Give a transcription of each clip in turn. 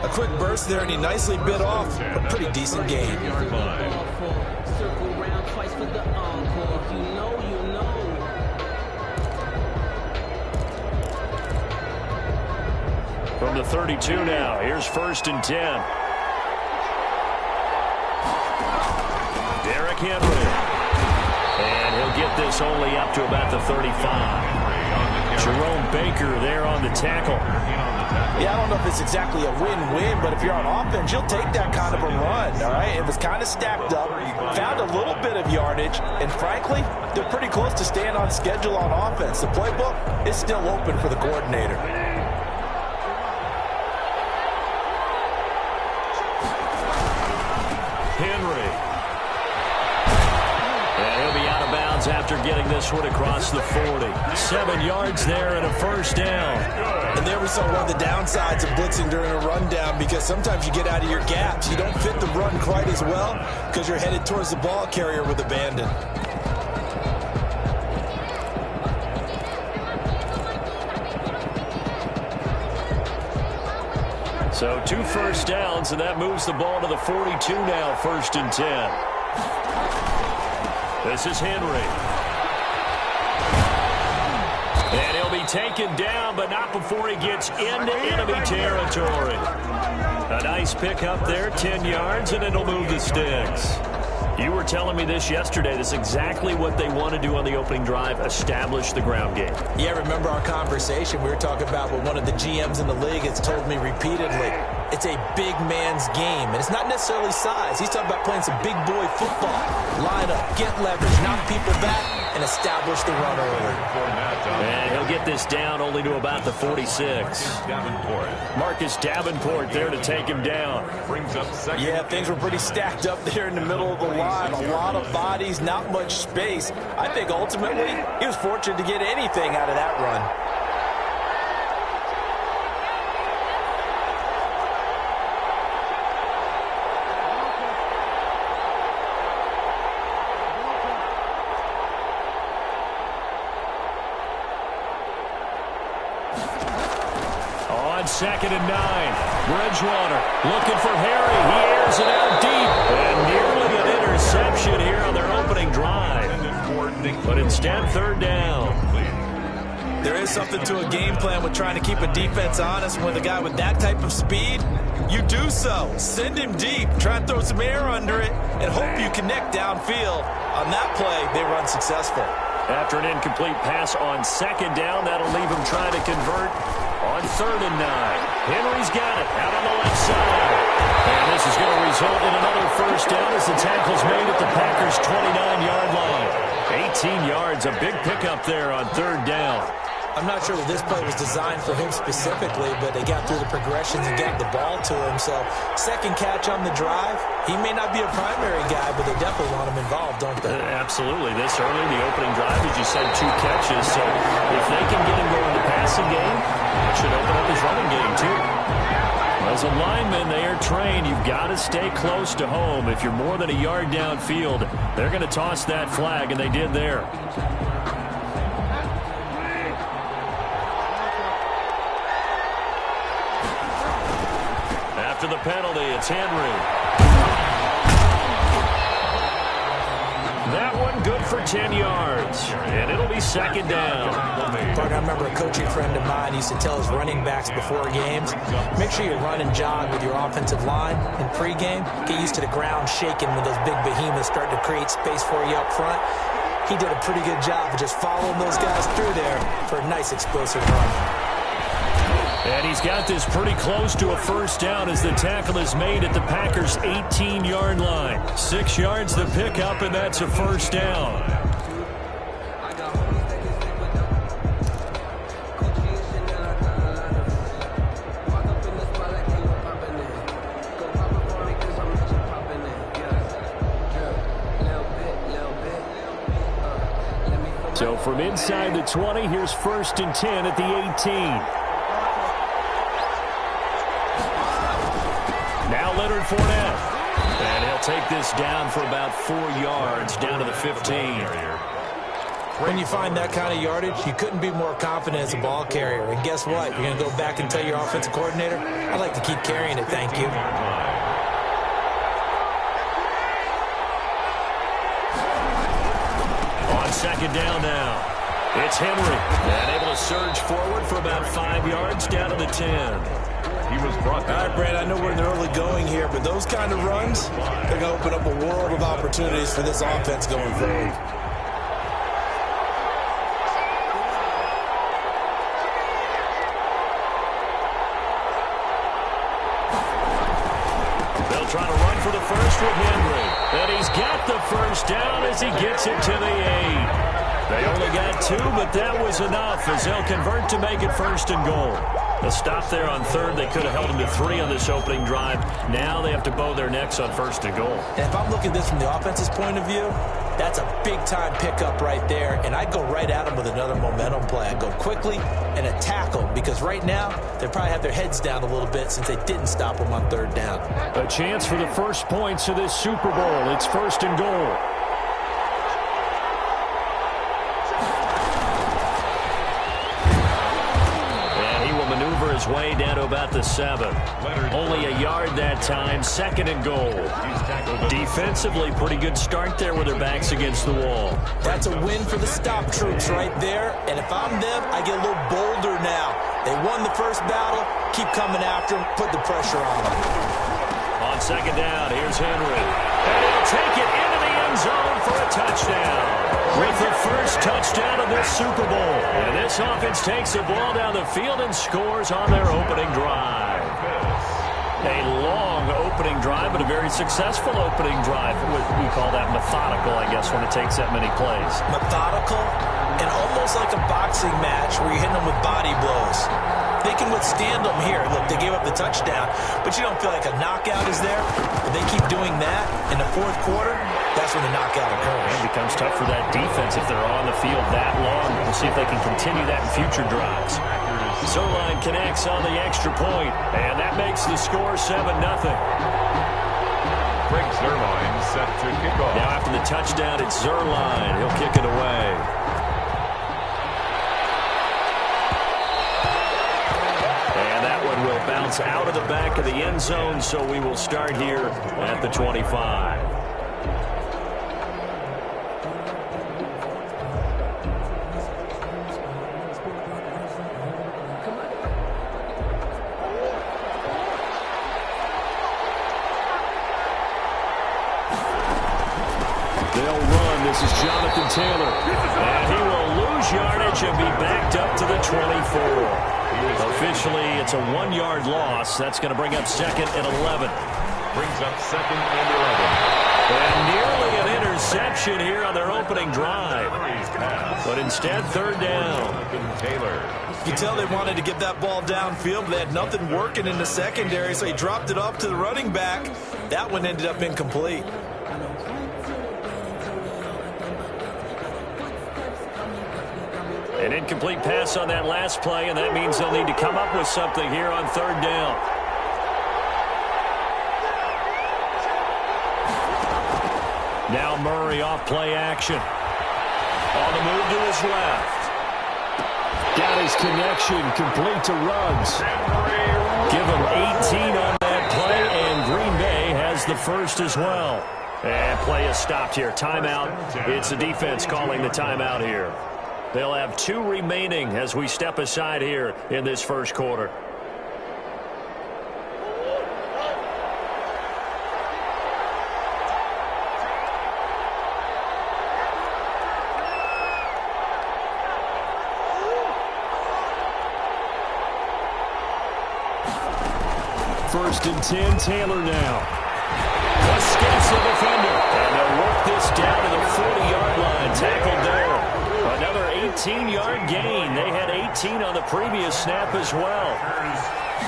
A quick burst there, and he nicely bit off a pretty decent gain. From the 32 now, here's 1st and 10. Derrick Henry. And he'll get this only up to about the 35. Jerome Baker there on the tackle. Yeah, I don't know if it's exactly a win-win, but if you're on offense, you'll take that kind of a run, all right? It was kind of stacked up, found a little bit of yardage, and frankly, they're pretty close to staying on schedule on offense. The playbook is still open for the coordinator. Henry. And he'll be out of bounds after getting this one across the 40. 7 yards there and a 1st down. And there we saw one of the downsides of blitzing during a rundown, because sometimes you get out of your gaps. You don't fit the run quite as well because you're headed towards the ball carrier with abandon. So 2 1st downs, and that moves the ball to the 42 now, 1st and 10. This is Henry. And he'll be taken down, but not before he gets into enemy territory. A nice pick up there, 10 yards, and it'll move the sticks. You were telling me this yesterday. This is exactly what they want to do on the opening drive, establish the ground game. Yeah, remember our conversation? We were talking about what one of the GMs in the league has told me repeatedly. It's a big man's game, and it's not necessarily size. He's talking about playing some big boy football. Line up, get leverage, knock people back, and establish the run early. And he'll get this down only to about the 46. Marcus Davenport there to take him down. Yeah, things were pretty stacked up there in the middle of the line. A lot of bodies, not much space. I think ultimately he was fortunate to get anything out of that run. On 2nd and 9, Bridgewater looking for Harry. He airs it out deep, and nearly an interception here on their opening drive. But instead, 3rd down. There is something to a game plan with trying to keep a defense honest. With a guy with that type of speed, you do so. Send him deep, try and throw some air under it, and hope you connect downfield. On that play, they run successful. After an incomplete pass on 2nd down, that'll leave him trying to convert on 3rd and 9. Henry's got it out on the left side. And this is going to result in another 1st down as the tackle's made at the Packers' 29-yard line. 18 yards, a big pickup there on 3rd down. I'm not sure that this play was designed for him specifically, but they got through the progressions and got the ball to him. So 2nd catch on the drive. He may not be a primary guy, but they definitely want him involved, don't they? Absolutely. This early in the opening drive, as you said, 2 catches. So if they can get him going in the passing game, it should open up his running game too. As a lineman, they are trained. You've got to stay close to home. If you're more than a yard downfield, they're going to toss that flag, and they did there. After the penalty, it's Henry. That one good for 10 yards, and it'll be 2nd down. Partner, I remember a coaching friend of mine used to tell his running backs before games, make sure you run and jog with your offensive line in pregame. Get used to the ground shaking when those big behemoths start to create space for you up front. He did a pretty good job of just following those guys through there for a nice explosive run. And he's got this pretty close to a 1st down as the tackle is made at the Packers' 18-yard line. 6 yards to pick up, and that's a 1st down. So from inside the 20, here's 1st and 10 at the 18. Now Leonard Fournette. And he'll take this down for about 4 yards, down to the 15. When you find that kind of yardage, you couldn't be more confident as a ball carrier. And guess what? You're going to go back and tell your offensive coordinator, I'd like to keep carrying it, thank you. On second down now. It's Henry, and able to surge forward for about 5 yards down to the 10. He was brought down. All right, Brad, I know we're in the early going here, but those kind of runs, they're going to open up a world of opportunities for this offense going forward. They'll try to run for the first with Henry. And he's got the first down as he gets it to the 8. They only got 2, but that was enough as they'll convert to make it first and goal. A stop there on third. They could have held him to 3 on this opening drive. Now they have to bow their necks on first and goal. And if I'm looking at this from the offense's point of view, that's a big-time pickup right there. And I'd go right at him with another momentum play. I'd go quickly and a tackle because right now they probably have their heads down a little bit since they didn't stop him on third down. A chance for the first points of this Super Bowl. It's first and goal. His way down to about the 7. Only a yard that time, second and goal. Defensively, pretty good start there with their backs against the wall. That's a win for the stop troops right there, and if I'm them, I get a little bolder now. They won the first battle, keep coming after them, put the pressure on them. On second down, here's Henry. And he'll take it into the end zone for a touchdown. With the first touchdown of this Super Bowl. And this offense takes the ball down the field and scores on their opening drive. A long opening drive, but a very successful opening drive. We call that methodical, I guess, when it takes that many plays. Methodical and almost like a boxing match where you're hitting them with body blows. They can withstand them here. Look, they gave up the touchdown, but you don't feel like a knockout is there. But they keep doing that in the fourth quarter. That's when the knockout occurs. It becomes tough for that defense if they're on the field that long. We'll see if they can continue that in future drives. Zerline connects on the extra point, and that makes the score 7-0. Greg Zerline set to kick off. Now after the touchdown, it's Zerline. He'll kick it away. And that one will bounce out of the back of the end zone, so we will start here at the 25. This is Jonathan Taylor, and he will lose yardage and be backed up to the 24. Officially, it's a 1-yard loss. That's going to bring up second and 11. Brings up second and 11. And nearly an interception here on their opening drive. But instead, third down. Taylor. You can tell they wanted to get that ball downfield, but they had nothing working in the secondary, so he dropped it off to the running back. That one ended up incomplete. An incomplete pass on that last play, and that means they'll need to come up with something here on third down. Now Murray off play action. On the move to his left. Got his connection, complete to Ruggs. Give him 18 on that play, and Green Bay has the first as well. And play is stopped here. Timeout. It's the defense calling the timeout here. They'll have 2 remaining as we step aside here in this first quarter. First and 10, Taylor now. Escapes the defender. And they'll work this down to the 40-yard line. Tackled there. Another 18-yard gain. They had 18 on the previous snap as well.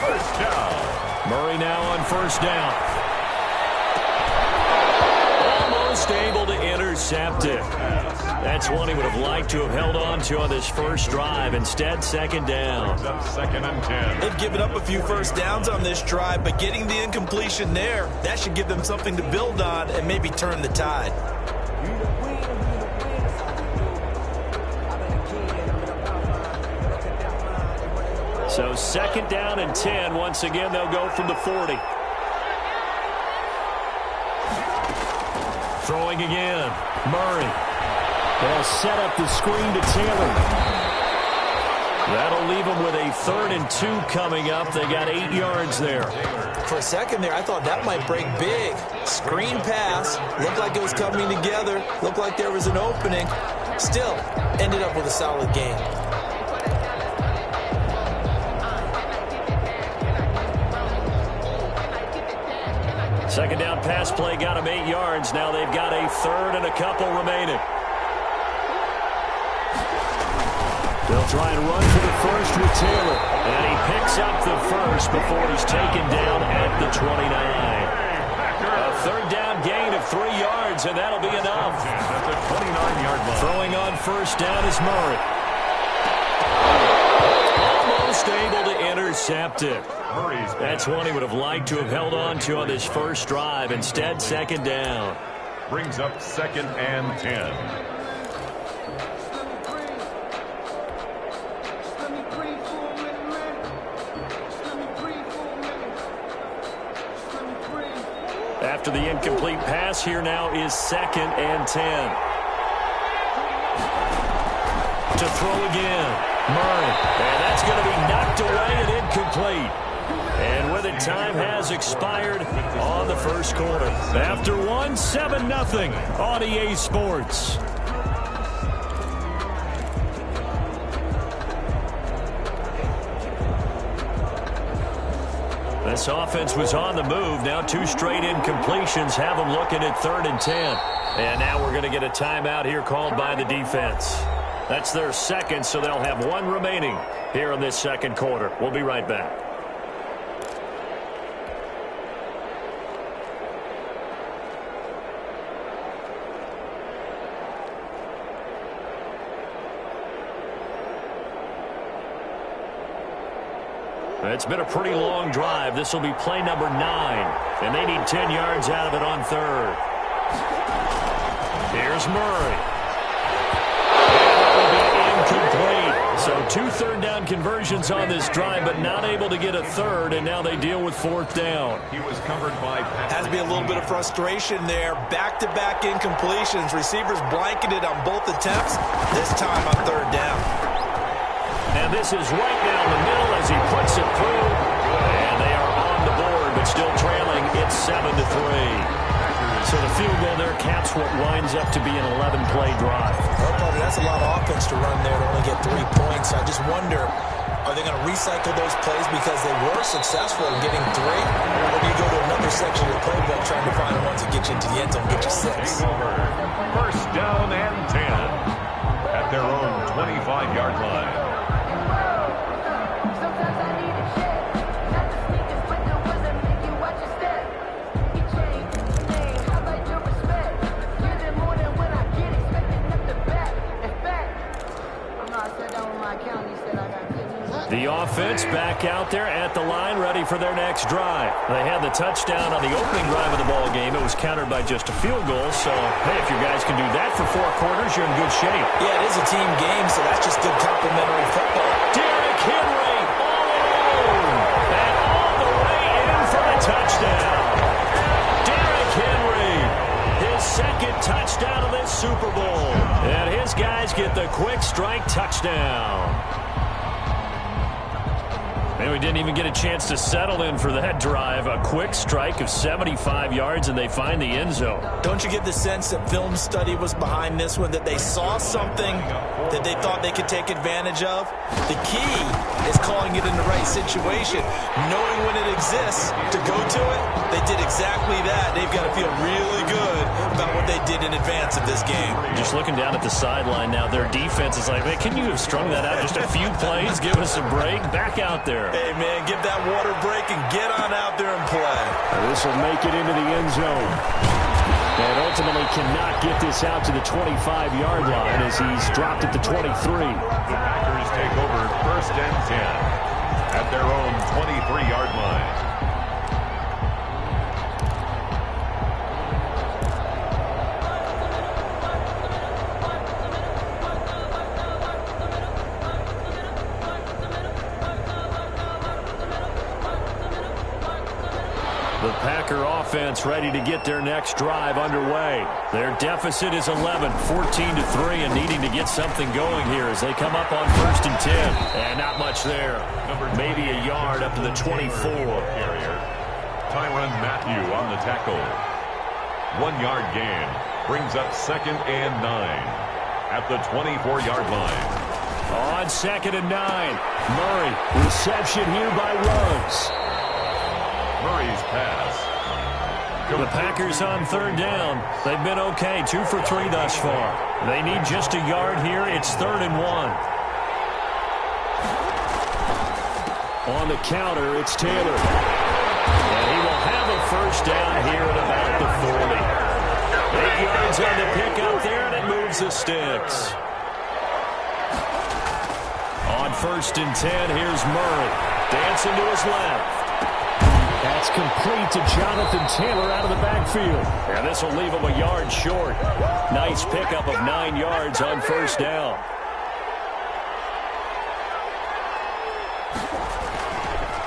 First down. Murray now on first down. Almost able to intercept it. That's one he would have liked to have held on to on this first drive. Instead, second down. Second and 10. They've given up a few first downs on this drive, but getting the incompletion there, that should give them something to build on and maybe turn the tide. So 2nd down and 10. Once again, they'll go from the 40. Throwing again. Murray. They'll set up the screen to Taylor. That'll leave them with a 3rd and 2 coming up. They got 8 yards there. For a second there, I thought that might break big. Screen pass. Looked like it was coming together. Looked like there was an opening. Still, ended up with a solid game. Second down pass play got them 8 yards. Now they've got a 3rd and a couple remaining. They'll try and run for the first with Taylor. And he picks up the first before he's taken down at the 29. A 3rd down gain of 3 yards, and that'll be enough. That's a 29-yard line. Throwing on first down is Murray. Almost able to intercept it. That's one he would have liked to have held on to on this first drive. Instead, 2nd down. Brings up 2nd and 10. After the incomplete pass, here now is 2nd and 10. To throw again, Murray. And that's going to be knocked away and incomplete. And with it, time has expired on the first quarter. After one, 7-0 on EA Sports. This offense was on the move. Now 2 straight incompletions have them looking at 3rd and 10. And now we're going to get a timeout here called by the defense. That's their 2nd, so they'll have 1 remaining here in this 2nd quarter. We'll be right back. It's been a pretty long drive. This will be play number 9. And they need 10 yards out of it on 3rd. Here's Murray. And that'll be incomplete. So 2 third-down conversions on this drive, but not able to get a 3rd, and now they deal with 4th down. He was covered by... Has to be a little bit of frustration there. Back-to-back incompletions. Receivers blanketed on both attempts. This time on 3rd down. And this is right down the middle as he puts it through. And they are on the board, but still trailing. It's 7-3. So the field goal there caps what winds up to be an 11-play drive. Well, buddy, that's a lot of offense to run there to only get 3 points. I just wonder, are they going to recycle those plays because they were successful in getting 3? Or do you go to another section of the playbook trying to find the ones that get you into the end zone and get you 6? First down and 10 at their own 25-yard line. The offense back out there at the line, ready for their next drive. They had the touchdown on the opening drive of the ball game. It was countered by just a field goal. So, hey, if you guys can do that for 4 quarters, you're in good shape. Yeah, it is a team game, so that's just good complementary football. Derrick Henry all alone. And all the way in for the touchdown. Derrick Henry, his 2nd touchdown of this Super Bowl. And his guys get the quick strike touchdown. And we didn't even get a chance to settle in for that drive. A quick strike of 75 yards, and they find the end zone. Don't you get the sense that film study was behind this one, that they saw something that they thought they could take advantage of? The key is calling it in the right situation, knowing when it exists to go to it. They did exactly that. They've got to feel really good about what they did in advance of this game. Just looking down at the sideline now, their defense is like, man, can you have strung that out just a few plays? Give us a break. Back out there. Hey, man, give that water break and get on out there and play. This will make it into the end zone. And ultimately cannot get this out to the 25-yard line as he's dropped at the 23. The Packers take over 1st and 10 at their own 23-yard line. The Packer offense ready to get their next drive underway. Their deficit is 11, 14-3, and needing to get something going here as they come up on 1st and 10. And not much there. Maybe a yard up to the 24. Tyrann Mathieu on the tackle. 1-yard gain brings up 2nd and 9 at the 24-yard line. On 2nd and 9, Murray. Reception here by Ruggs. Murray's pass. The Packers on 3rd down. They've been okay, 2 for 3 thus far. They need just a yard here. It's 3rd and 1. On the counter, it's Taylor. And he will have a 1st down here at about the 40. 8 yards on the pickup there, and it moves the sticks. On 1st and 10, here's Murray. Dancing to his left. That's complete to Jonathan Taylor out of the backfield. And this will leave him a yard short. Nice pickup of 9 yards on 1st down.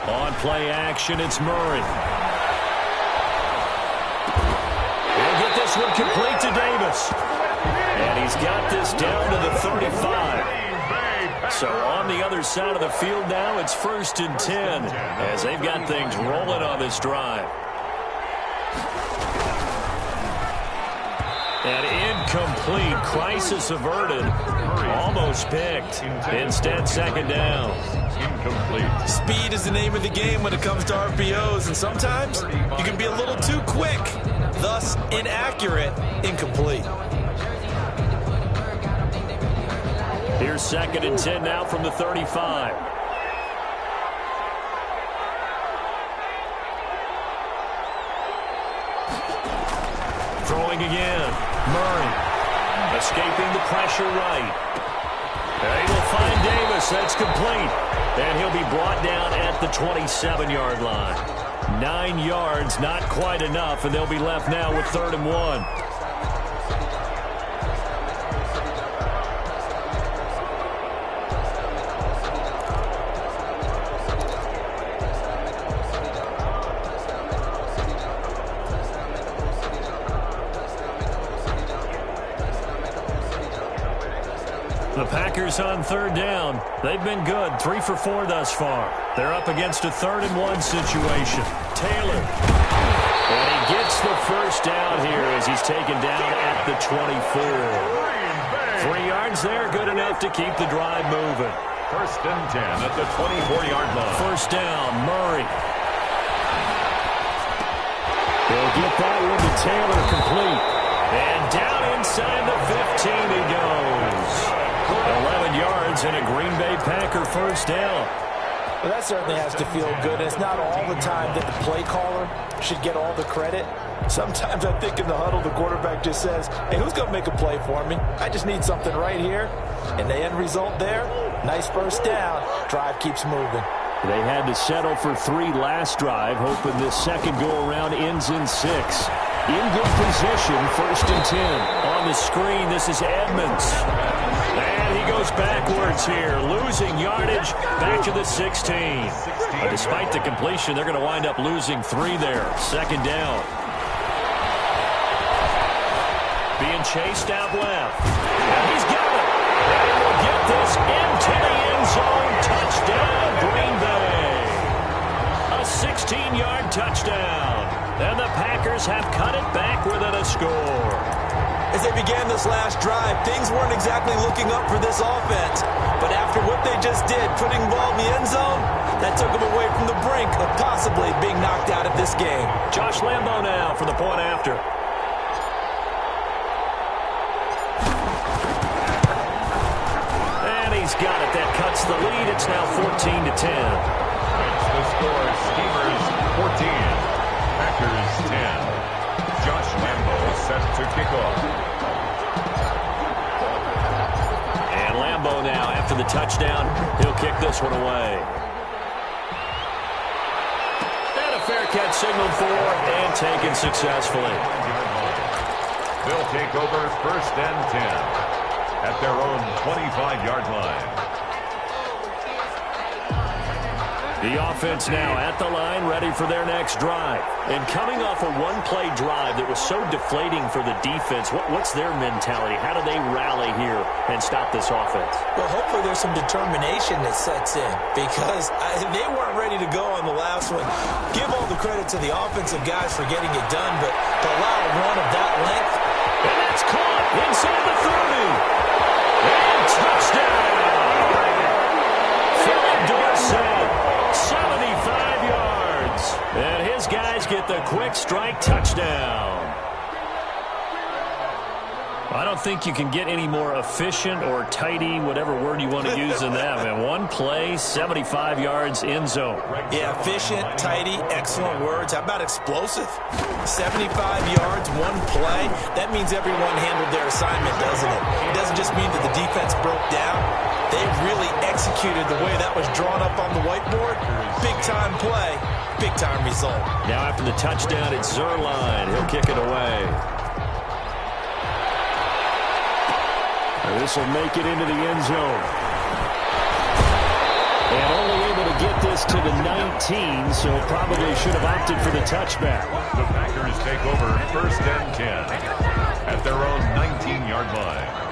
On play action, it's Murray. He'll get this one complete to Davis. And he's got this down to the 35. So on the other side of the field now, it's 1st and 10 as they've got things rolling on this drive. And incomplete. Crisis averted. Almost picked. Instead, 2nd down. Incomplete. Speed is the name of the game when it comes to RPOs, and sometimes you can be a little too quick, thus inaccurate, incomplete. Here's 2nd and 10 now from the 35. Throwing again. Murray. Escaping the pressure right. They will find Davis. That's complete. And he'll be brought down at the 27-yard line. 9 yards, not quite enough, and they'll be left now with 3rd and 1. The Packers on 3rd down. They've been good, 3 for 4 thus far. They're up against a 3rd and 1 situation. Taylor. And he gets the 1st down here as he's taken down at the 24. 3 yards there, good enough to keep the drive moving. 1st and 10 at the 24-yard line. 1st down, Murray. They'll get that one to Taylor complete. And down inside the 15 he goes. 11 yards and a Green Bay Packer 1st down. Well, that certainly has to feel good. It's not all the time that the play caller should get all the credit. Sometimes I think in the huddle, the quarterback just says, hey, who's going to make a play for me? I just need something right here. And the end result there, nice 1st down. Drive keeps moving. They had to settle for 3 last drive, hoping this second go-around ends in 6. In good position, 1st and 10. On the screen, this is Edmonds. And he goes backwards here, losing yardage back to the 16. But despite the completion, they're going to wind up losing 3 there. 2nd down. Being chased out left. And he's got it. And he will get this into the end zone. Touchdown, Green Bay. A 16-yard touchdown. And the Packers have cut it back within a score. As they began this last drive, things weren't exactly looking up for this offense. But after what they just did, putting the ball in the end zone, that took them away from the brink of possibly being knocked out of this game. Josh Lambo now for the point after. And he's got it. That cuts the lead. It's now 14-10. It's the score. Steelers 14. Packers 10. Josh Lambo set to kick off. And Lambo now, after the touchdown, he'll kick this one away. And a fair catch signaled for and taken successfully. They'll take over 1st and 10 at their own 25-yard line. The offense now at the line, ready for their next drive. And coming off a one-play drive that was so deflating for the defense, what's their mentality? How do they rally here and stop this offense? Well, hopefully there's some determination that sets in because they weren't ready to go on the last one. Give all the credit to the offensive guys for getting it done, but to allow a run of that length. And that's caught inside the 30. And touchdown! Philip Dorsett. 75 yards. And his guys get the quick strike touchdown. I don't think you can get any more efficient or tidy, whatever word you want to use in that. Man, one play, 75 yards, end zone. Yeah, efficient, tidy, excellent words. How about explosive? 75 yards, one play. That means everyone handled their assignment, doesn't it? It doesn't just mean that the defense broke down. They really executed the way that was drawn up on the whiteboard. Big-time play, big-time result. Now after the touchdown, it's Zerline. He'll kick it away. This will make it into the end zone. And only able to get this to the 19, so probably should have opted for the touchback. The Packers take over 1st and 10 at their own 19-yard line.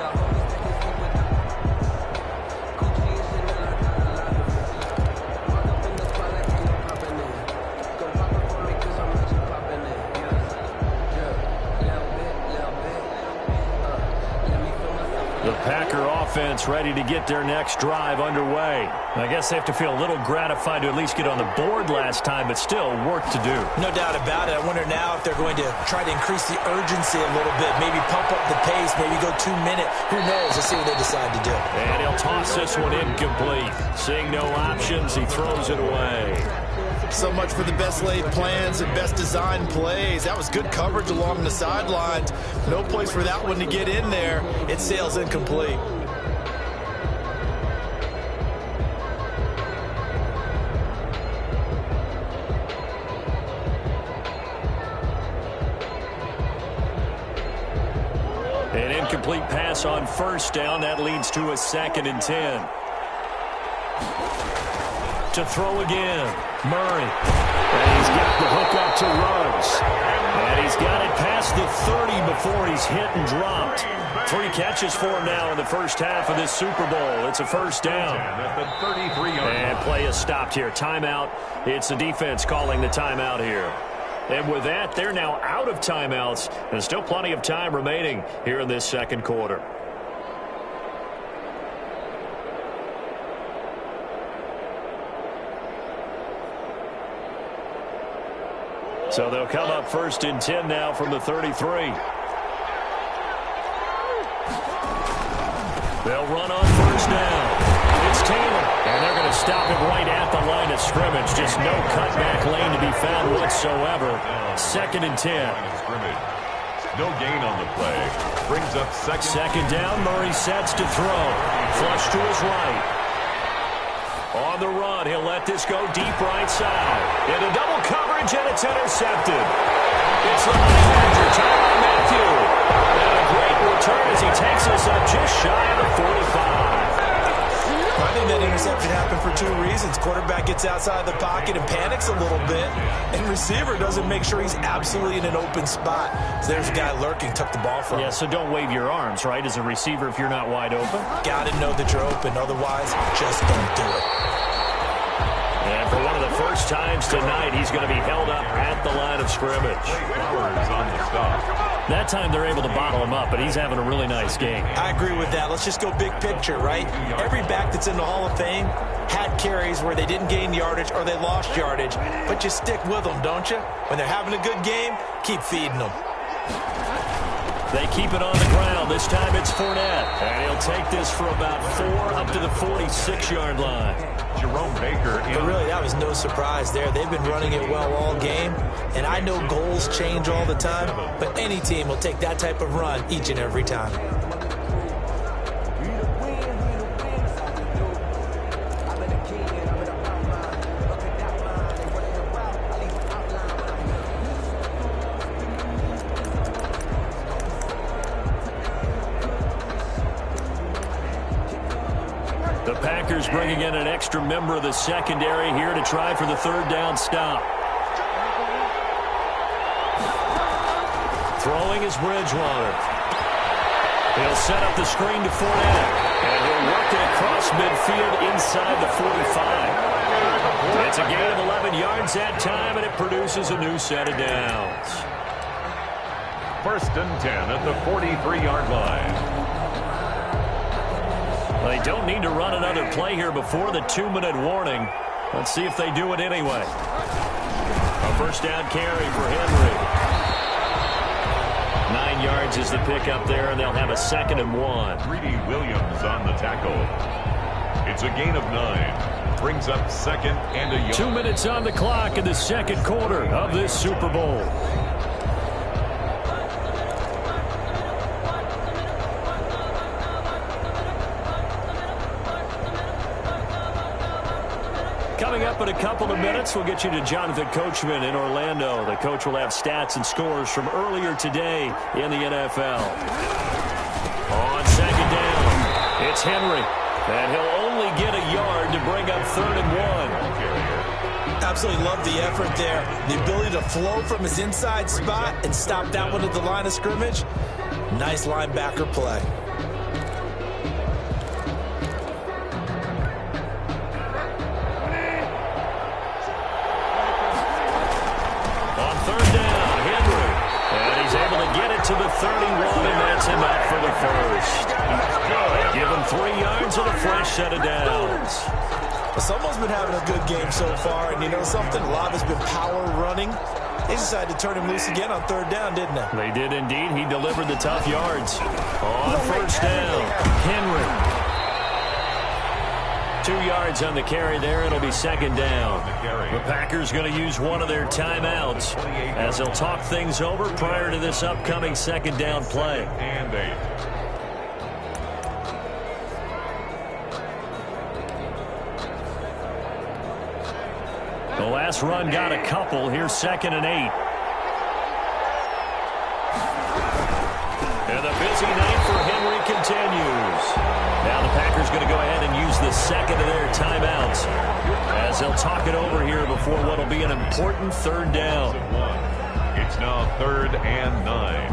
The Packer offense ready to get their next drive underway. I guess they have to feel a little gratified to at least get on the board last time, but still work to do. No doubt about it. I wonder now if they're going to try to increase the urgency a little bit, maybe pump up the pace, maybe go 2 minute. Who knows? Let's see what they decide to do. And he'll toss this one incomplete. Seeing no options, he throws it away. So much for the best laid plans and best designed plays. That was good coverage along the sidelines. No place for that one to get in there. It sails incomplete. An incomplete pass on 1st down. That leads to a 2nd and 10. To throw again, Murray. And he's got the hook up to Ruggs. And he's got it past the 30 before he's hit and dropped. 3 catches for him now in the first half of this Super Bowl. It's a 1st down. And play is stopped here. Timeout. It's the defense calling the timeout here. And with that, they're now out of timeouts. And still plenty of time remaining here in this 2nd quarter. So they'll come up 1st and 10 now from the 33. They'll run on 1st down. It's Taylor. And they're going to stop him right at the line of scrimmage. Just no cutback lane to be found whatsoever. 2nd and 10. No gain on the play. Brings up 2nd down. Murray sets to throw. Flush to his right. On the run, he'll let this go deep right side. Into double coverage, and it's intercepted. It's the money manager, Tyrann Mathieu. And a great return as he takes us up just shy of the 45. I think that interception happened for 2 reasons. Quarterback gets outside the pocket and panics a little bit, and receiver doesn't make sure he's absolutely in an open spot. So there's a guy lurking, took the ball from him. Yeah, so don't wave your arms, right, as a receiver if you're not wide open? Got to know that you're open. Otherwise, just don't do it. And for one of the first times tonight, he's going to be held up at the line of scrimmage. on the stop. That time they're able to bottle him up, but he's having a really nice game. I agree with that. Let's just go big picture, right? Every back that's in the Hall of Fame had carries where they didn't gain yardage or they lost yardage, but you stick with them, don't you? When they're having a good game, keep feeding them. They keep it on the ground. This time it's Fournette. And he'll take this for about 4 up to the 46-yard line. Jerome Baker. But really, that was no surprise there. They've been running it well all game. And I know goals change all the time, but any team will take that type of run each and every time. Packers bringing in an extra member of the secondary here to try for the third down stop. Throwing is Bridgewater. He'll set up the screen to Fournette, and he'll work it across midfield inside the 45. It's a gain of 11 yards that time, and it produces a new set of downs. 1st and 10 at the 43-yard line. They don't need to run another play here before the 2-minute warning. Let's see if they do it anyway. A first down carry for Henry. 9 yards is the pickup there, and they'll have a 2nd and 1. Greedy Williams on the tackle. It's a gain of 9. Brings up 2nd and a yard. 2 minutes on the clock in the second quarter of this Super Bowl. Coming up in a couple of minutes, we'll get you to Jonathan Coachman in Orlando. The coach will have stats and scores from earlier today in the NFL. On 2nd down, it's Henry. And he'll only get a yard to bring up 3rd and 1. Absolutely love the effort there. The ability to flow from his inside spot and stop that one at the line of scrimmage. Nice linebacker play. On 3rd down, Henry. And he's able to get it to the 31, and that's him out for the first. Give him 3 yards and a fresh set of downs. Someone's been having a good game so far, and you know something? A lot has been power running. They decided to turn him loose again on 3rd down, didn't they? They did indeed. He delivered the tough yards. On 1st down, Henry. 2 yards on the carry there. It'll be 2nd down. The Packers going to use one of their timeouts as they'll talk things over prior to this upcoming 2nd down play. And 8. The last run got a couple. Here's 2nd and 8. And the busy night for Henry continues. Now the Packers going to go ahead and use the 2nd of their timeouts as they'll talk it over here before what will be an important 3rd down. It's now 3rd and 9.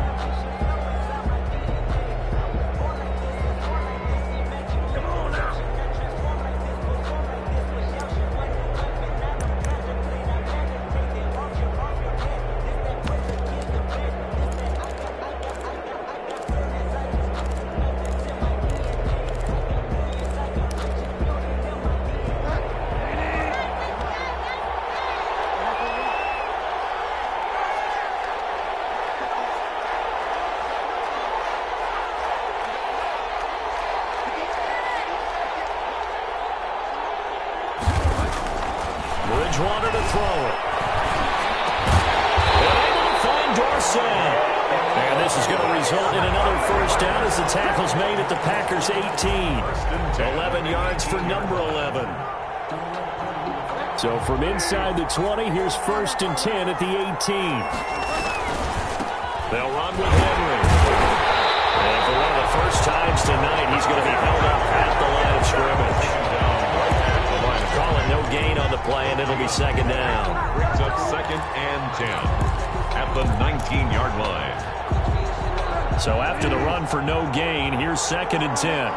Bridgewater to throw it. They're able to find Dorsett. And this is going to result in another first down as the tackle's made at the Packers' 18. 11 yards for number 11. So from inside the 20, here's 1st and 10 at the 18. They'll run with Henry. And for one of the first times tonight, he's going to be held up at the line of scrimmage. Calling no gain on the play, and it'll be 2nd down. Brings up 2nd and 10 at the 19-yard line. So after the run for no gain, here's 2nd and 10.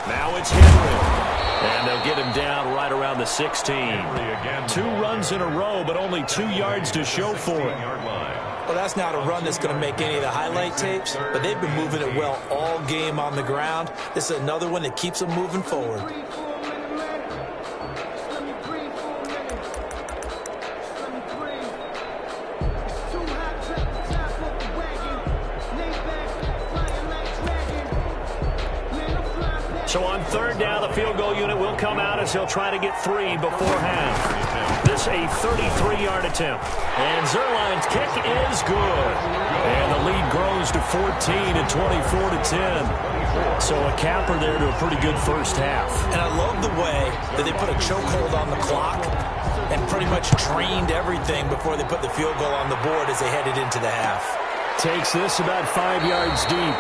Now it's Henry. And they'll get him down right around the 16. 2 runs in a row, but only 2 yards to show for it. Well, that's not a run that's going to make any of the highlight tapes, but they've been moving it well all game on the ground. This is another one that keeps them moving forward. So on 3rd down, the field goal unit will come out as they'll try to get 3 before half. This a 33-yard attempt. And Zerline's kick is good. And the lead grows to 14 at 24-10. So a capper there to a pretty good first half. And I love the way that they put a chokehold on the clock and pretty much drained everything before they put the field goal on the board as they headed into the half. Takes this about 5 yards deep.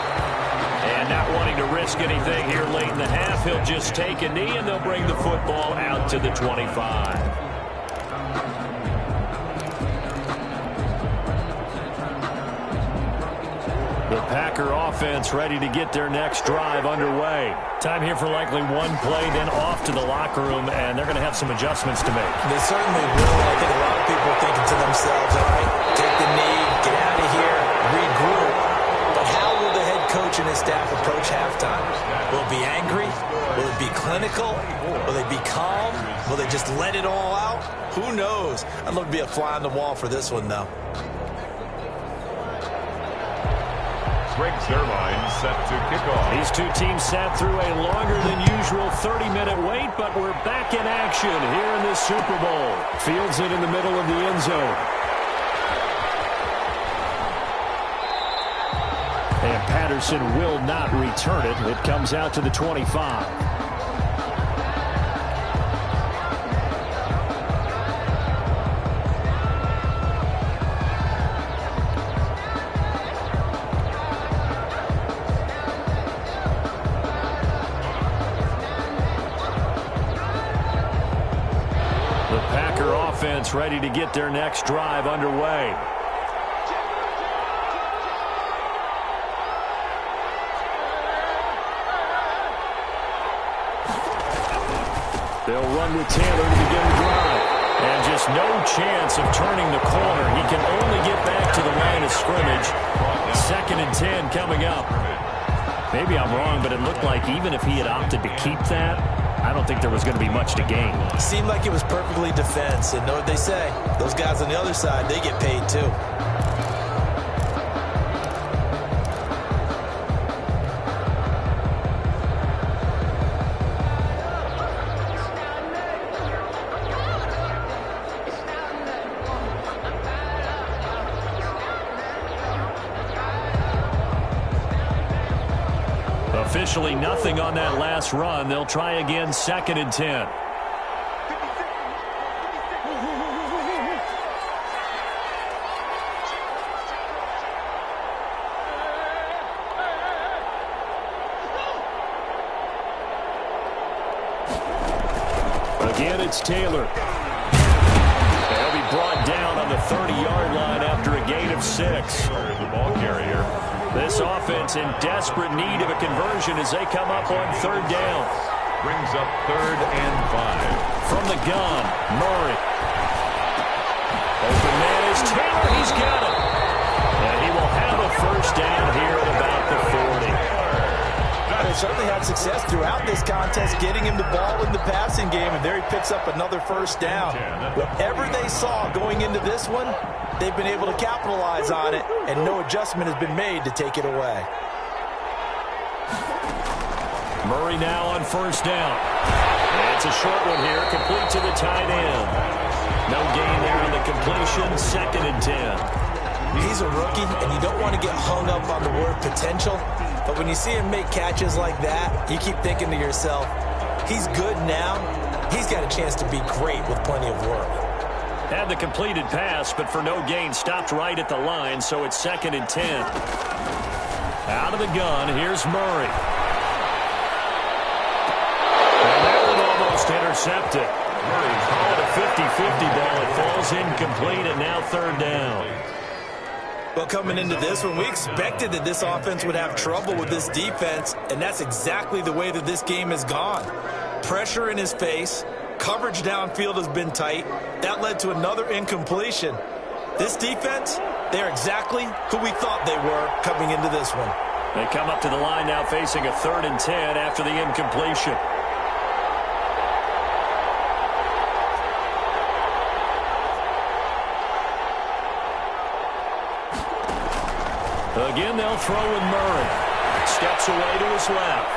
And not wanting to risk anything here late in the half, he'll just take a knee, and they'll bring the football out to the 25. The Packer offense ready to get their next drive underway. Time here for likely one play, then off to the locker room, and they're going to have some adjustments to make. They certainly will. I think a lot of people are thinking to themselves, all right, take the knee, get out of here, regroup. But how will the head coach and his staff approach halftime? Will it be angry? Will it be clinical? Will they be calm? Will they just let it all out? Who knows? I'd love to be a fly on the wall for this one, though. Greg Zerline set to kick off. These two teams sat through a longer than usual 30-minute wait, but we're back in action here in the Super Bowl. Fields it in the middle of the end zone. And Patterson will not return it. It comes out to the 25. Ready to get their next drive underway. They'll run with Taylor to begin the drive. And just no chance of turning the corner. He can only get back to the line of scrimmage. 2nd and 10 coming up. Maybe I'm wrong, but it looked like even if he had opted to keep that, I don't think there was going to be much to gain. Seemed like it was perfectly defense. And know what they say? Those guys on the other side, they get paid too. Officially nothing on that last run. They'll try again 2nd and 10. Again, it's Taylor. They'll be brought down on the 30-yard line after a gain of 6. There's the ball carrier. This offense in desperate need of a conversion as they come up on 3rd down. Brings up 3rd and 5. From the gun, Murray. Open man is Taylor. He's got it. And he will have a 1st down here at about the 40. They certainly had success throughout this contest getting him the ball in the passing game, and there he picks up another 1st down. Whatever they saw going into this one, they've been able to capitalize on it, and no adjustment has been made to take it away. Murray now on 1st down. And it's a short one here, complete to the tight end. No gain there on the completion, 2nd and 10. He's a rookie, and you don't want to get hung up on the word potential, but when you see him make catches like that, you keep thinking to yourself, he's good now. He's got a chance to be great with plenty of work. Had the completed pass, but for no gain, stopped right at the line, so it's 2nd and 10. Out of the gun, here's Murray. And that one almost intercepted. Murray's called a 50-50 ball. It falls incomplete, and now 3rd down. Well, coming into this one, we expected that this offense would have trouble with this defense, and that's exactly the way that this game has gone. Pressure in his face. Coverage downfield has been tight. That led to another incompletion. This defense, they're exactly who we thought they were coming into this one. They come up to the line now facing a 3rd and 10 after the incompletion. Again, they'll throw with Murray. Steps away to his left.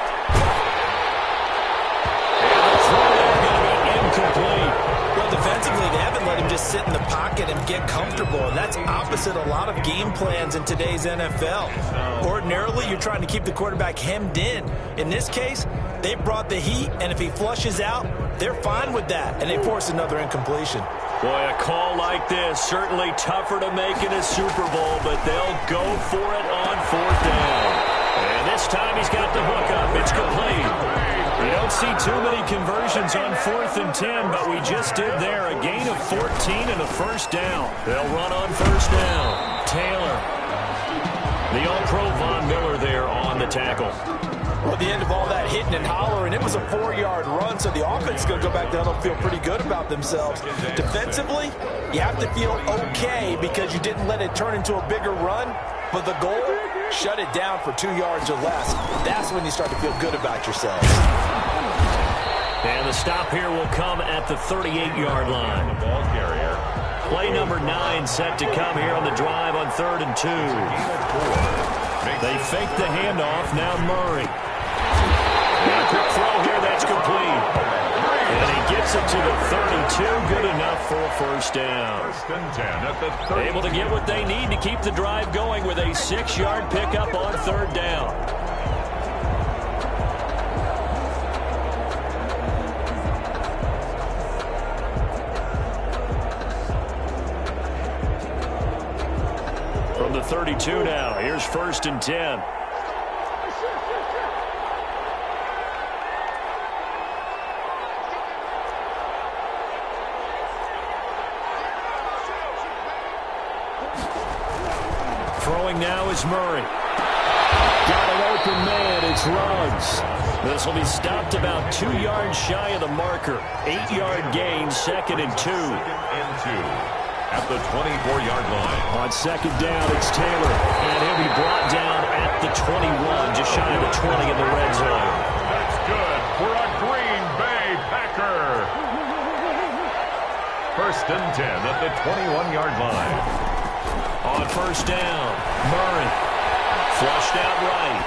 And the throw there going to be incomplete. Well, defensively, they haven't let him just sit in the pocket and get comfortable, and that's opposite a lot of game plans in today's NFL. Ordinarily, you're trying to keep the quarterback hemmed in. In this case, they brought the heat, and if he flushes out, they're fine with that, and they force another incompletion. Boy, a call like this, certainly tougher to make in a Super Bowl, but they'll go for it on 4th down. And this This time he's got the hook up. It's complete. We don't see too many conversions on 4th and 10, but we just did there. A gain of 14 and a first down. They'll run on first down. Taylor. The All-Pro Von Miller there on the tackle. Well, at the end of all that hitting and hollering, it was a 4-yard run, so the offense is going to go back down and feel pretty good about themselves. Defensively, you have to feel okay because you didn't let it turn into a bigger run, but the goal, shut it down for 2 yards or less. That's when you start to feel good about yourselves. And the stop here will come at the 38-yard line. The ball carrier. Play number 9 set to come here on the drive on 3rd and 2. They fake the handoff. Now Murray. And a quick throw here. That's complete. And he gets it to the 32. Good enough for a first down. 1st and 10 at the 30. Able to get what they need to keep the drive going with a 6-yard pickup on 3rd down. From the 32 now, here's 1st and 10. Throwing now is Murray. Got an open man, it's Ruggs. This will be stopped about 2 yards shy of the marker. 8-yard gain, 2nd and 2. 2nd and 2. At the 24-yard line. On 2nd down, it's Taylor. And he'll be brought down at the 21, just shy of the 20 in the red zone. That's good for a Green Bay Packer. 1st and 10 at the 21-yard line. On 1st down, Murray. Flushed out right.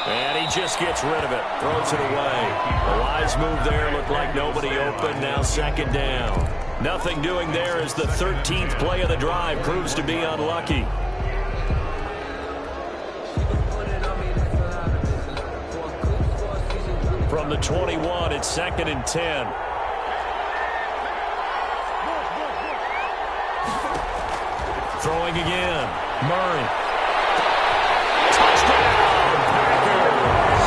And he just gets rid of it. Throws it away. A wise move there. Looked like nobody open. Now 2nd down. Nothing doing there as the 13th play of the drive proves to be unlucky. From the 21, it's 2nd and 10. Throwing again. Murray. Touchdown, Packers!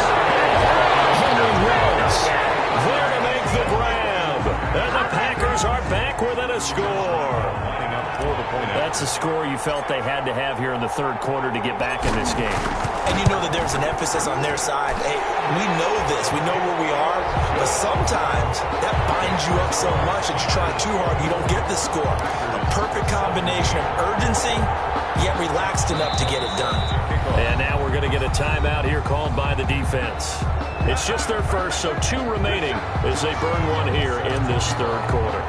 Henry Ruggs there to make the grab. And the Packers are back within a score. That's a score you felt they had to have here in the 3rd quarter to get back in this game. And you know that there's an emphasis on their side. Hey, we know this. We know where we are. But sometimes that binds you up so much that you try too hard, you don't get the score. A perfect combination of urgency, yet relaxed enough to get it done. And now we're going to get a timeout here called by the defense. It's just their first, so 2 remaining as they burn one here in this 3rd quarter.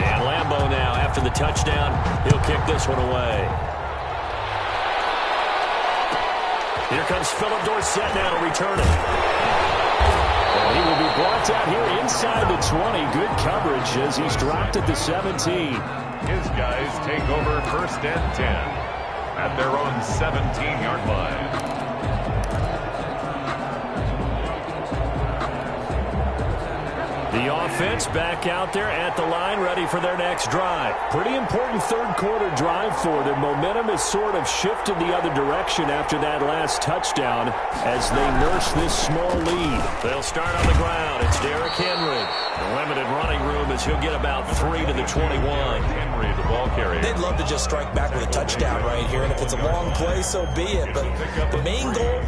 And Lambeau now, after the touchdown, he'll kick this one away. Here comes Philip Dorsett now to return it. And he will be brought down here inside the 20. Good coverage as he's dropped at the 17. His guys take over 1st and 10 at their own 17-yard line. The offense back out there at the line, ready for their next drive. Pretty important 3rd quarter drive for them. Momentum has sort of shifted the other direction after that last touchdown as they nurse this small lead. They'll start on the ground. It's Derrick Henry. The limited running room as he'll get about 3 to the 21. Henry, the ball carrier. They'd love to just strike back with a touchdown right here, and if it's a long play, so be it. But the main goal,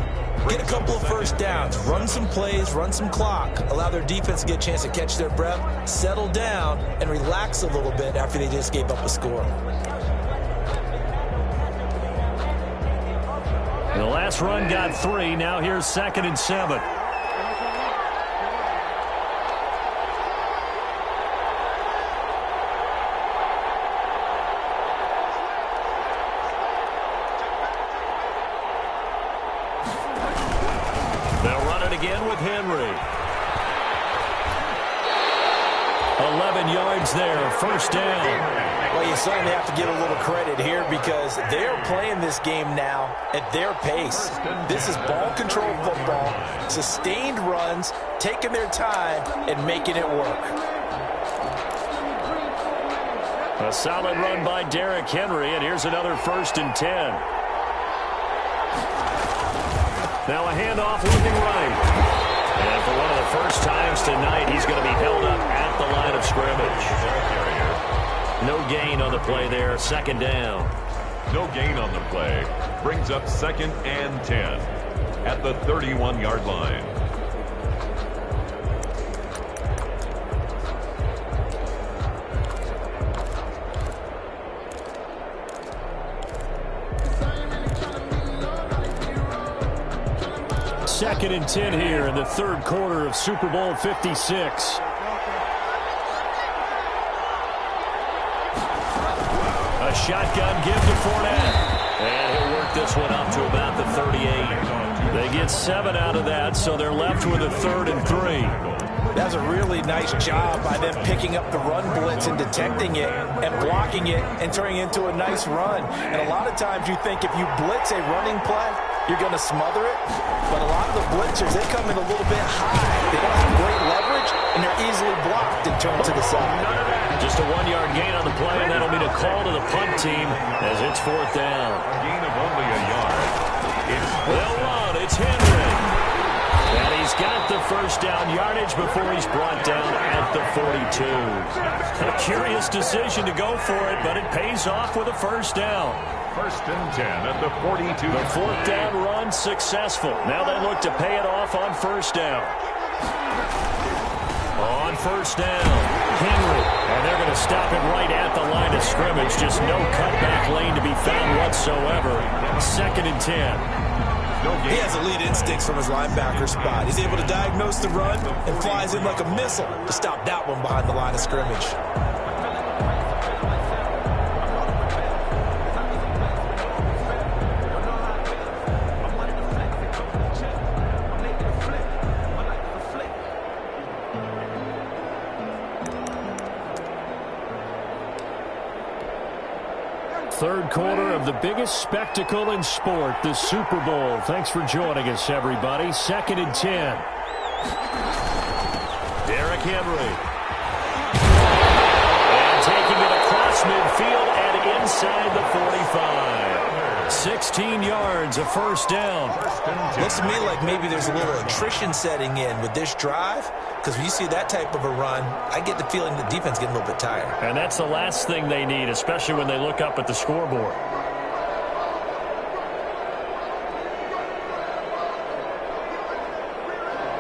get a couple of first downs, run some plays, run some clock, allow their defense to get a chance to catch their breath, settle down, and relax a little bit after they just gave up a score. The last run got 3. Now here's 2nd and 7. They'll run it again with Henry. 11 yards there, 1st down. Well, you certainly have to give a little credit here because they're playing this game now at their pace. This is ball control football, sustained runs, taking their time and making it work. A solid run by Derrick Henry, and here's another 1st and 10. Now a handoff looking right. And for one of the first times tonight, he's going to be held up at the line of scrimmage. No gain on the play there, second down. No gain on the play. Brings up 2nd and 10 at the 31-yard line. Second and 10 here in the third quarter of Super Bowl 56. A shotgun give to Fournette. And he'll work this one up to about the 38. They get 7 out of that, so they're left with a 3rd and 3. That's a really nice job by them picking up the run blitz and detecting it and blocking it and turning it into a nice run. And a lot of times you think if you blitz a running play, you're going to smother it. But a lot of the blitzers, they come in a little bit high. They don't have great leverage, and they're easily blocked and turned to the side. Just a 1-yard gain on the play, and that'll be a call to the punt team as it's 4th down. Gain of only a yard. They'll run. It's Henry. And he's got the first down yardage before he's brought down at the 42. A curious decision to go for it, but it pays off with a first down. 1st and 10 at the 42. The 4th down run successful. Now they look to pay it off on first down. On first down, Henry. And they're going to stop it right at the line of scrimmage. Just no cutback lane to be found whatsoever. 2nd and 10. He has elite instincts from his linebacker spot. He's able to diagnose the run and flies in like a missile to stop that one behind the line of scrimmage. Third quarter of the biggest spectacle in sport, the Super Bowl. Thanks for joining us, everybody. 2nd and 10. Derrick Henry. And taking it across midfield and inside the 45. 16 yards, a first down. Looks to me like maybe there's a little attrition setting in with this drive, because when you see that type of a run, I get the feeling the defense getting a little bit tired. And that's the last thing they need, especially when they look up at the scoreboard.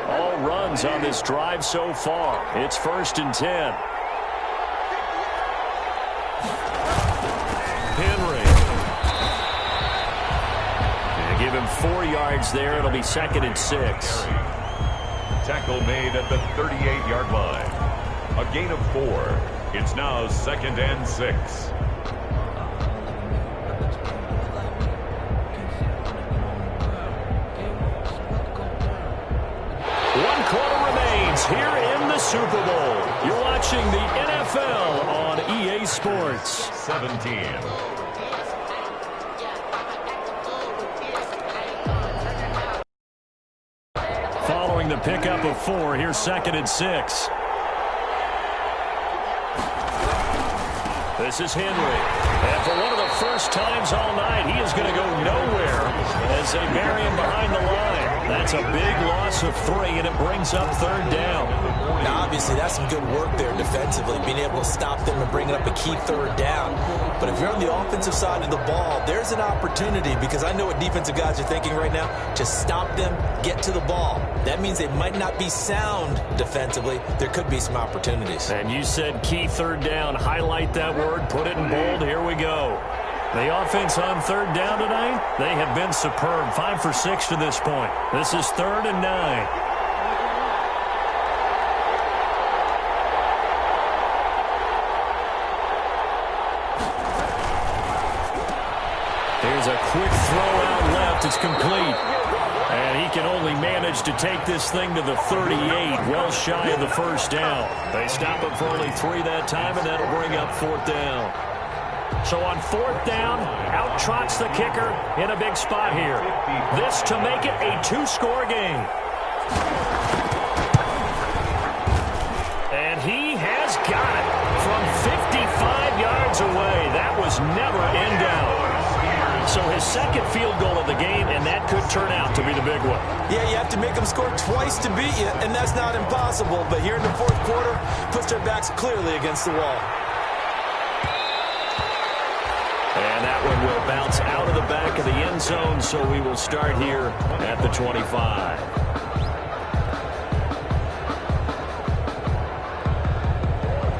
All runs on this drive so far. It's 1st and 10. Henry. Give him 4 yards there. It'll be 2nd and 6. Tackle made at the 38-yard line. A gain of 4. It's now 2nd and 6. One quarter remains here in the Super Bowl. You're watching the NFL on EA Sports. 17. Following the pickup of 4, here's 2nd and 6. This is Henry. And for one of the first times all night, he is going to go nowhere as they bury him behind the line. That's a big loss of 3, and it brings up 3rd down. Now, obviously, that's some good work there defensively, being able to stop them and bring it up a key 3rd down. But if you're on the offensive side of the ball, there's an opportunity, because I know what defensive guys are thinking right now. Just stop them, get to the ball. That means they might not be sound defensively. There could be some opportunities. And you said key 3rd down. Highlight that word. Put it in bold. Here we go. The offense on 3rd down tonight, they have been superb. 5 for 6 to this point. This is 3rd and 9. There's a quick throw out left. It's complete. And he can only manage to take this thing to the 38, well shy of the first down. They stop him for only 3 that time, and that'll bring up 4th down. So on 4th down, out trots the kicker in a big spot here. This to make it a 2-score game. And he has got it from 55 yards away. That was never in doubt. So his second field goal of the game, and that could turn out to be the big one. Yeah, you have to make them score twice to beat you, and that's not impossible. But here in the fourth quarter, puts their backs clearly against the wall. And that one will bounce out of the back of the end zone, so we will start here at the 25.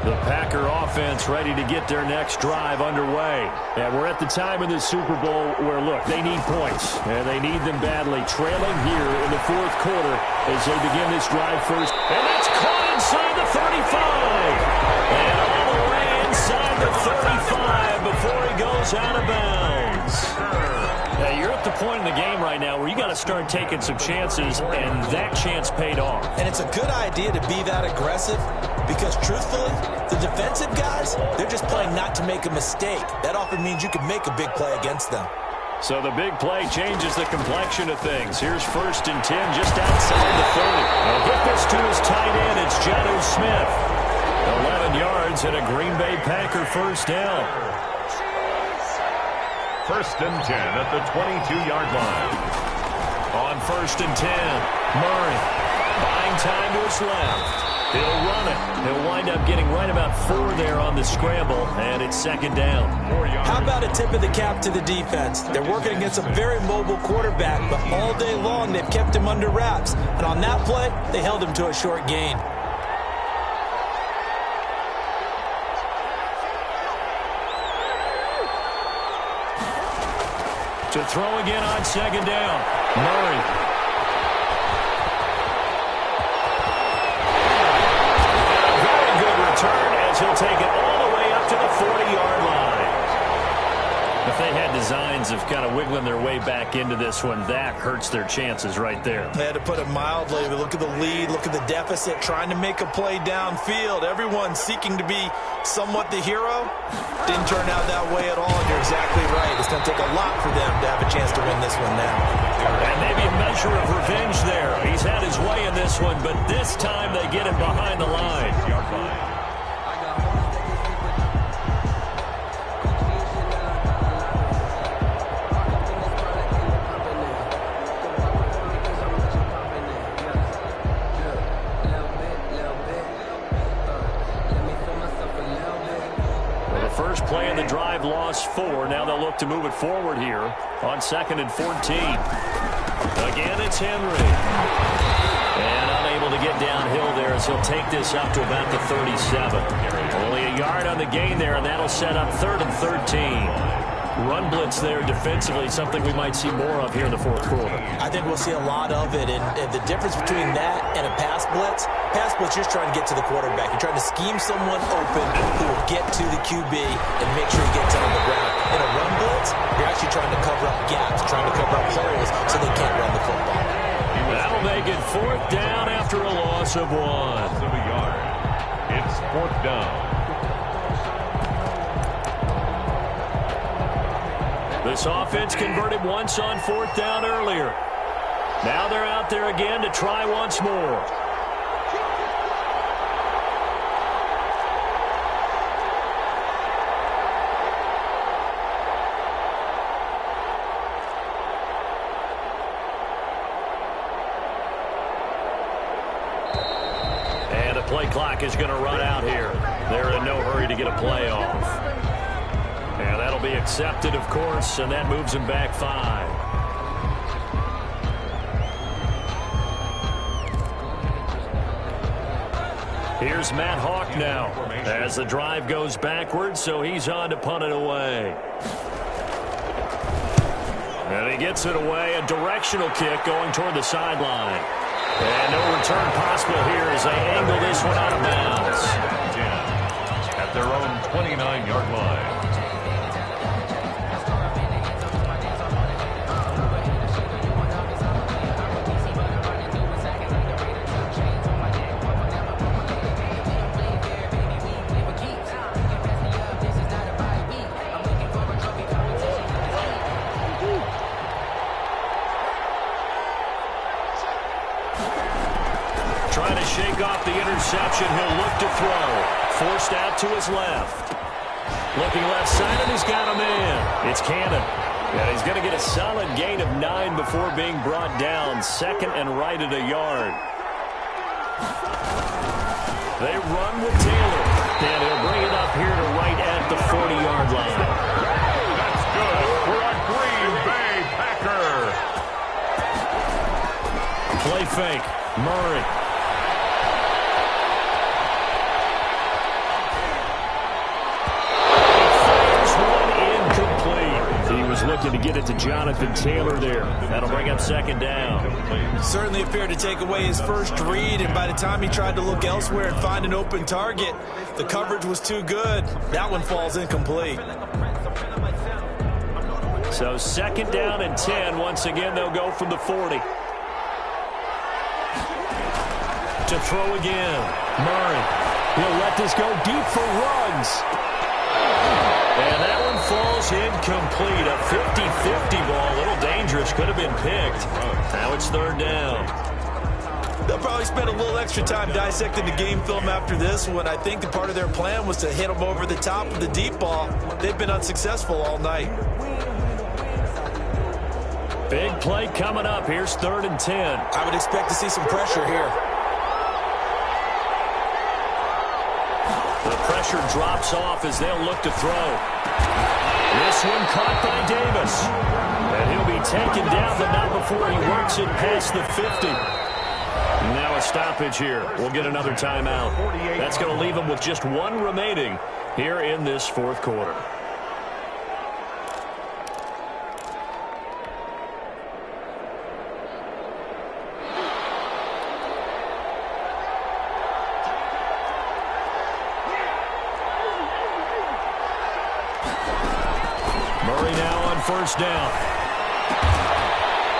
The Packer offense ready to get their next drive underway. And we're at the time in the Super Bowl where, look, they need points, and they need them badly. Trailing here in the fourth quarter as they begin this drive first. And that's caught inside the 35. And all the way inside the 35 before he goes out of bounds. Now, you're at the point in the game right now where you got to start taking some chances, and that chance paid off. And it's a good idea to be that aggressive because, truthfully, the defensive guys, they're just playing not to make a mistake. That often means you can make a big play against them. So the big play changes the complexion of things. Here's 1st and 10 just outside the 30. He'll get this to his tight end. It's Jonnu Smith. 11 yards and a Green Bay Packer first down. 1st and 10 at the 22-yard line. On 1st and 10, Murray buying time to his left. He'll run it. He'll wind up getting right about 4 there on the scramble, and it's 2nd down. How about a tip of the cap to the defense? They're working against a very mobile quarterback, but all day long they've kept him under wraps. And on that play, they held him to a short gain. To throw again on 2nd down. Murray. As he'll take it all the way up to the 40-yard line. If they had designs of kind of wiggling their way back into this one, that hurts their chances right there. They had to put it mildly, but look at the lead, look at the deficit, trying to make a play downfield. Everyone seeking to be somewhat the hero. Didn't turn out that way at all, and you're exactly right. It's going to take a lot for them to have a chance to win this one now. And maybe a measure of revenge there. He's had his way in this one, but this time they get him behind the line. Play of the drive, lost 4. Now they'll look to move it forward here on 2nd and 14. Again, it's Henry. And unable to get downhill there as he'll take this up to about the 37. Only a yard on the gain there, and that'll set up 3rd and 13. Run blitz there defensively, something we might see more of here in the fourth quarter. I think we'll see a lot of it, and the difference between that and a pass blitz, you're just trying to get to the quarterback. You're trying to scheme someone open who will get to the QB and make sure he gets on the ground. In a run blitz, you're actually trying to cover up gaps, trying to cover up holes so they can't run the football. That'll make it 4th down after a loss of 1. It's 4th down. This offense converted once on 4th down earlier. Now they're out there again to try once more. And the play clock is going to run out here. They're in no hurry to get a play off. And that'll be accepted, of course, and that moves him back 5. Here's Matt Hawk now as the drive goes backwards, so he's on to punt it away. And he gets it away, a directional kick going toward the sideline. And no return possible here as they angle this one out of bounds. At their own 29-yard line. Trying to shake off the interception. He'll look to throw. Forced out to his left. Looking left side, and he's got a man. It's Cannon. And he's going to get a solid gain of 9 before being brought down. 2nd and right at a yard. They run with Taylor. And he'll bring it up here to right at the 40-yard line. That's good for a Green Bay Packer. Play fake. Murray. He was looking to get it to Jonathan Taylor there. That'll bring up 2nd down. Certainly appeared to take away his first read, and by the time he tried to look elsewhere and find an open target, the coverage was too good. That one falls incomplete. So 2nd down and 10. Once again, they'll go from the 40. To throw again. Murray. He'll let this go deep for Ruggs. And that one falls incomplete. A 50-50 ball. A little dangerous. Could have been picked. Now it's 3rd down. They'll probably spend a little extra time dissecting the game film after this one. I think the part of their plan was to hit them over the top of the deep ball. They've been unsuccessful all night. Big play coming up. Here's 3rd and 10. I would expect to see some pressure here. The pressure drops off as they'll look to throw. This one caught by Davis. And he'll be taken down, but not before he works it past the 50. Now a stoppage here. We'll get another timeout. That's going to leave them with just 1 remaining here in this 4th quarter. First down.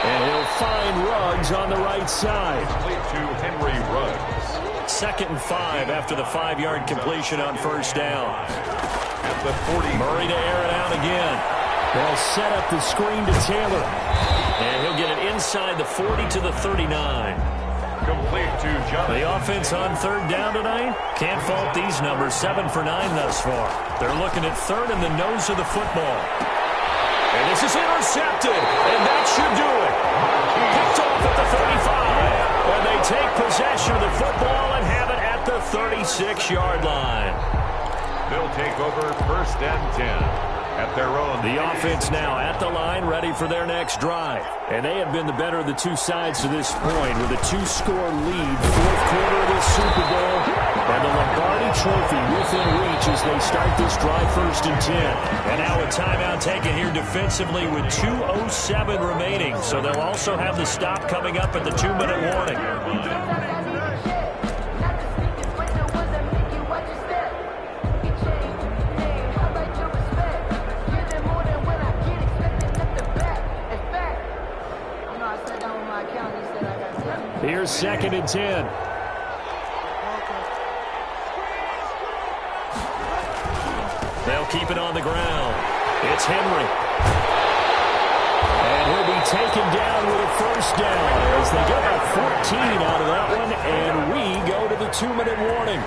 And he'll find Ruggs on the right side. To Henry Ruggs. 2nd and 5 after the 5-yard completion on first down. At the 40. Murray to air it out again. They'll set up the screen to Taylor. And he'll get it inside the 40 to the 39. Complete to John. The offense on 3rd down tonight. Can't fault these numbers. 7 for 9 thus far. They're looking at 3rd in the nose of the football. And this is intercepted, and that should do it. Picked off at the 35, and they take possession of the football and have it at the 36-yard line. They'll take over 1st and 10 at their own. The offense now at the line, ready for their next drive. And they have been the better of the two sides to this point with a 2-score lead. 4th quarter of this Super Bowl. And the Lombardi Trophy within reach as they start this drive 1st and 10. And now a timeout taken here defensively with 2:07 remaining. So they'll also have the stop coming up at the 2-minute warning. Here's 2nd and 10. They'll keep it on the ground. It's Henry. And he'll be taken down with a first down as they get about 14 out of that one. And we go to the 2-minute warning.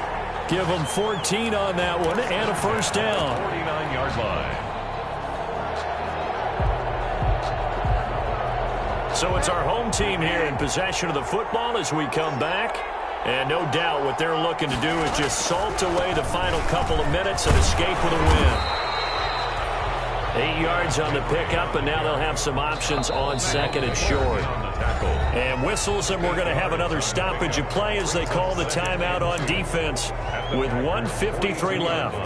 Give them 14 on that one and a first down. 49-yard line. So it's our home team here in possession of the football as we come back. And no doubt what they're looking to do is just salt away the final couple of minutes and escape with a win. 8 yards on the pickup, and now they'll have some options on 2nd and short. And whistles, and we're going to have another stoppage of play as they call the timeout on defense with 1:53 left.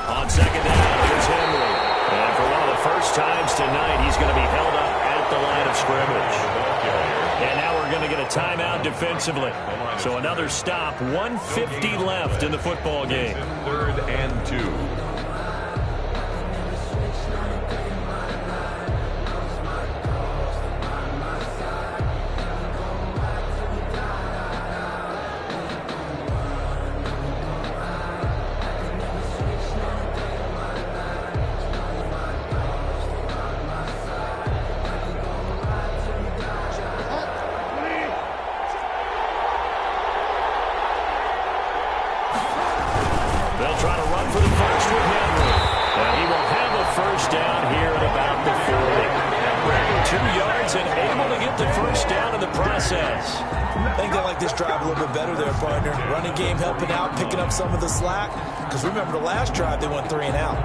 On 2nd down, here's Henry. And for one of the first times tonight, he's going to be held up at the line of scrimmage. And now we're going to get a timeout defensively. So another stop, 1:50 left in the football game. 3rd and 2. first down here at about the 40. 2 yards and able to get the first down in the process. I think they like this drive a little bit better there, partner. Running game helping out, picking up some of the slack. Because remember, the last drive, they went 3 and out.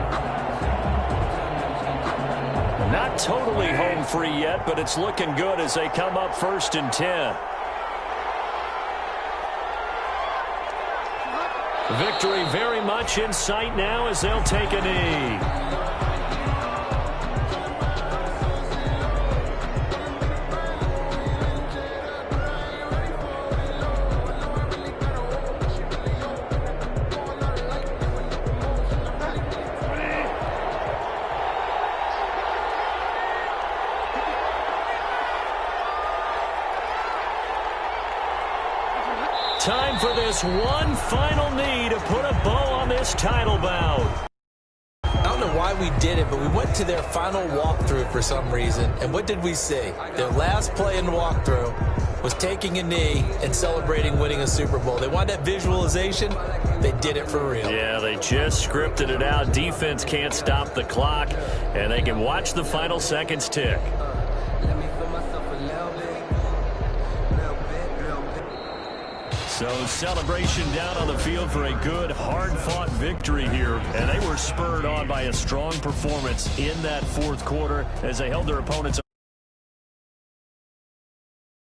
Not totally home free yet, but it's looking good as they come up 1st and 10. Victory very much in sight now as they'll take a knee. Time for this one final knee to put a bow on this title bout. I don't know why we did it, but we went to their final walkthrough for some reason. And what did we see? Their last play in the walkthrough was taking a knee and celebrating winning a Super Bowl. They wanted that visualization. They did it for real. Yeah, they just scripted it out. Defense can't stop the clock, and they can watch the final seconds tick. So celebration down on the field for a good, hard-fought victory here. And they were spurred on by a strong performance in that 4th quarter as they held their opponents